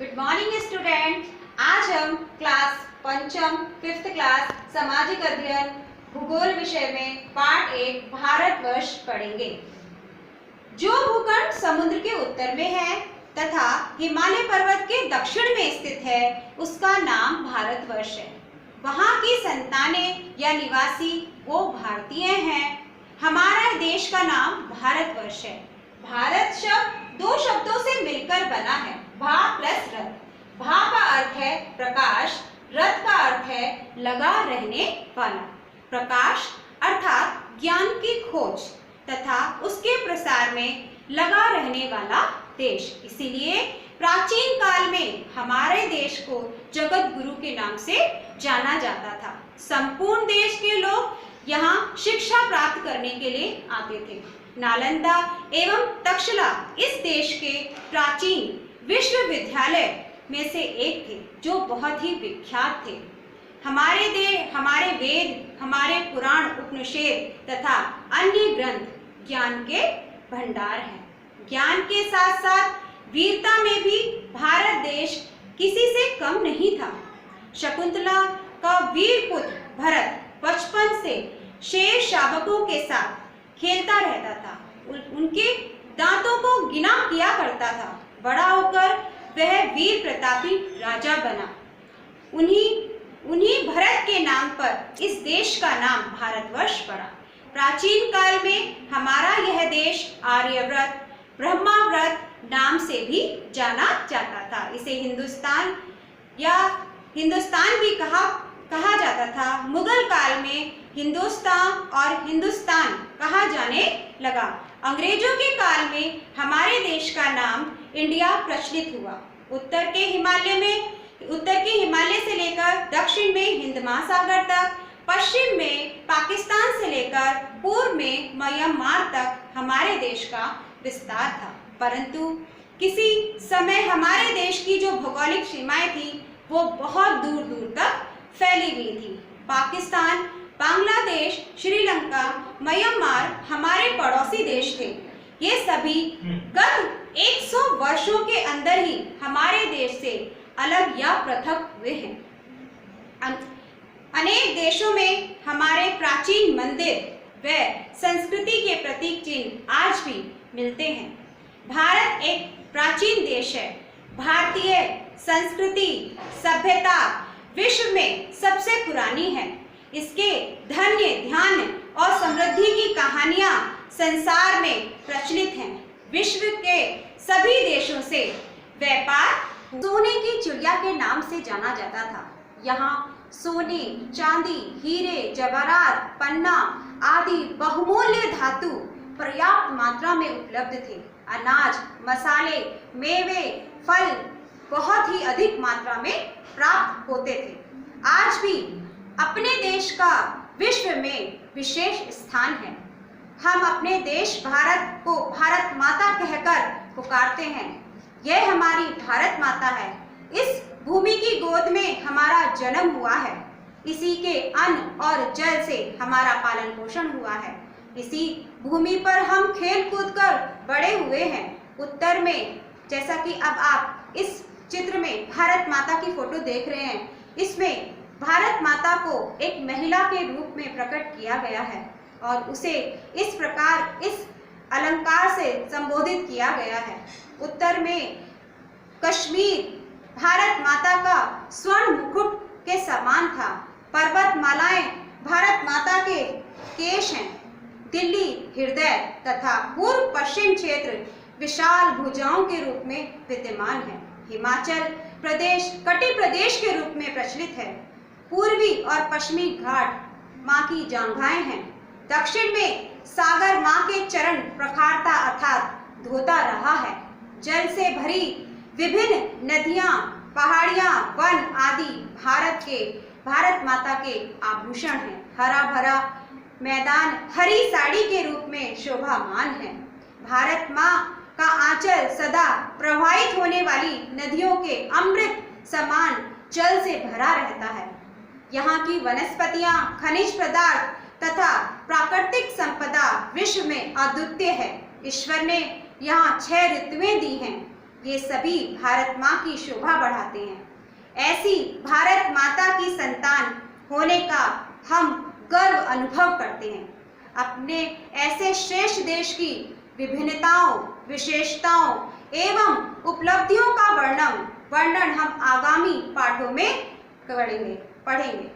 Good morning student. आज हम class पंचम फिफ्थ क्लास सामाजिक अध्ययन भूगोल विषय में पार्ट 1 भारतवर्ष पढ़ेंगे। जो भूखंड समुद्र के उत्तर में है तथा हिमालय पर्वत के दक्षिण में स्थित है उसका नाम भारतवर्ष है। वहाँ की संतानें या निवासी वो भारतीय हैं। हमारा देश का नाम भारतवर्ष है। भारत शब्द दो शब्दों से मिलकर बना है, भा प्लस रथ। भा का अर्थ है प्रकाश, रथ का अर्थ है लगा रहने वाला। प्रकाश अर्थात ज्ञान की खोज तथा उसके प्रसार में लगा रहने वाला देश। इसीलिए प्राचीन काल में हमारे देश को जगत गुरु के नाम से जाना जाता था। संपूर्ण देश के लोग यहाँ शिक्षा प्राप्त करने के लिए आते थे। नालंदा एवं तक्षशिला इस देश के प्राचीन विश्वविद्यालय में से एक थे जो बहुत ही विख्यात थे। हमारे वेद, हमारे पुराण, उपनिषद तथा अन्य ग्रंथ ज्ञान के भंडार हैं। ज्ञान के साथ साथ वीरता में भी भारत देश किसी से कम नहीं था। शकुंतला का वीर पुत्र भरत बचपन से शेर शावकों के साथ खेलता रहता था। उनके दांतों को गिना किया करता था। बड़ा होकर वह वीर प्रतापी राजा बना। उन्हीं भरत के नाम पर इस देश का नाम भारतवर्ष पड़ा। प्राचीन काल में हमारा यह देश आर्यव्रत, ब्रह्माव्रत नाम से भी जाना जाता था। इसे हिंदुस्तान भी कहा जाता था। मुगल काल में हिंदुस्तान कहा जाने लगा। अंग्रेजों के काल में हमारे देश का नाम इंडिया प्रचलित हुआ। उत्तर के हिमालय से लेकर दक्षिण में हिंद महासागर तक, पश्चिम में पाकिस्तान से लेकर पूर्व में म्यांमार तक हमारे देश का विस्तार था। परंतु किसी समय हमारे देश की जो भौगोलिक सीमाएं थी वो बहुत दूर दूर तक फैली हुई थी। पाकिस्तान, बांग्लादेश, श्रीलंका, म्यांमार हमारे पड़ोसी देश थे। ये सभी गत 100 वर्षों के अंदर ही हमारे देश से अलग या पृथक हुए हैं। अनेक देशों में हमारे प्राचीन मंदिर व संस्कृति के प्रतीक चिन्ह आज भी मिलते हैं। भारत एक प्राचीन देश है। भारतीय संस्कृति सभ्यता विश्व में सबसे पुरानी है। इसके धन्य, ध्यान और समृद्धि की कहानियां संसार में प्रचलित हैं। विश्व के सभी देशों से व्यापार सोने की चिड़िया के नाम से जाना जाता था। यहाँ सोने, चांदी, हीरे, जवाहरात, पन्ना आदि बहुमूल्य धातु पर्याप्त मात्रा में उपलब्ध थे। अनाज, मसाले, मेवे, फल बहुत ही अधिक मात्रा में प्राप्त होते थे। आज भी अपने देश का विश्व में विशेष स्थान है। हम अपने देश भारत को भारत माता कहकर पुकारते हैं। यह हमारी भारत माता है। इस भूमि की गोद में हमारा जन्म हुआ है। इसी के अन्न और जल से हमारा पालन पोषण हुआ है। इसी भूमि पर हम खेल कूद कर बड़े हुए हैं। उत्तर में, जैसा कि अब आप इस चित्र में भारत माता की फोटो देख रहे हैं, इसमें भारत माता को एक महिला के रूप में प्रकट किया गया है और उसे इस प्रकार इस अलंकार से संबोधित किया गया है। उत्तर में कश्मीर भारत माता का स्वर्ण मुकुट के समान था। पर्वतमालाएं भारत माता के केश हैं। दिल्ली हृदय तथा पूर्व पश्चिम क्षेत्र विशाल भुजाओं के रूप में विद्यमान है। हिमाचल प्रदेश कटि प्रदेश के रूप में प्रचलित है। पूर्वी और पश्चिमी घाट माँ की जांघाएं हैं। दक्षिण में सागर माँ के चरण प्रखारता अर्थात धोता रहा है। जल से भरी विभिन्न नदियां, पहाड़ियां, वन आदि भारत माता के आभूषण हैं। हरा भरा मैदान हरी साड़ी के रूप में शोभामान है। भारत माँ का आंचल सदा प्रवाहित होने वाली नदियों के अमृत समान जल से भरा रहता है। यहाँ की वनस्पतियां, खनिज पदार्थ तथा प्राकृतिक संपदा विश्व में अद्वितीय है। ईश्वर ने यहाँ 6 ऋतुएं दी हैं। ये सभी भारत माँ की शोभा बढ़ाते हैं। ऐसी भारत माता की संतान होने का हम गर्व अनुभव करते हैं। अपने ऐसे श्रेष्ठ देश की विभिन्नताओं, विशेषताओं एवं उपलब्धियों का वर्णन हम आगामी पाठों में पढ़ेंगे।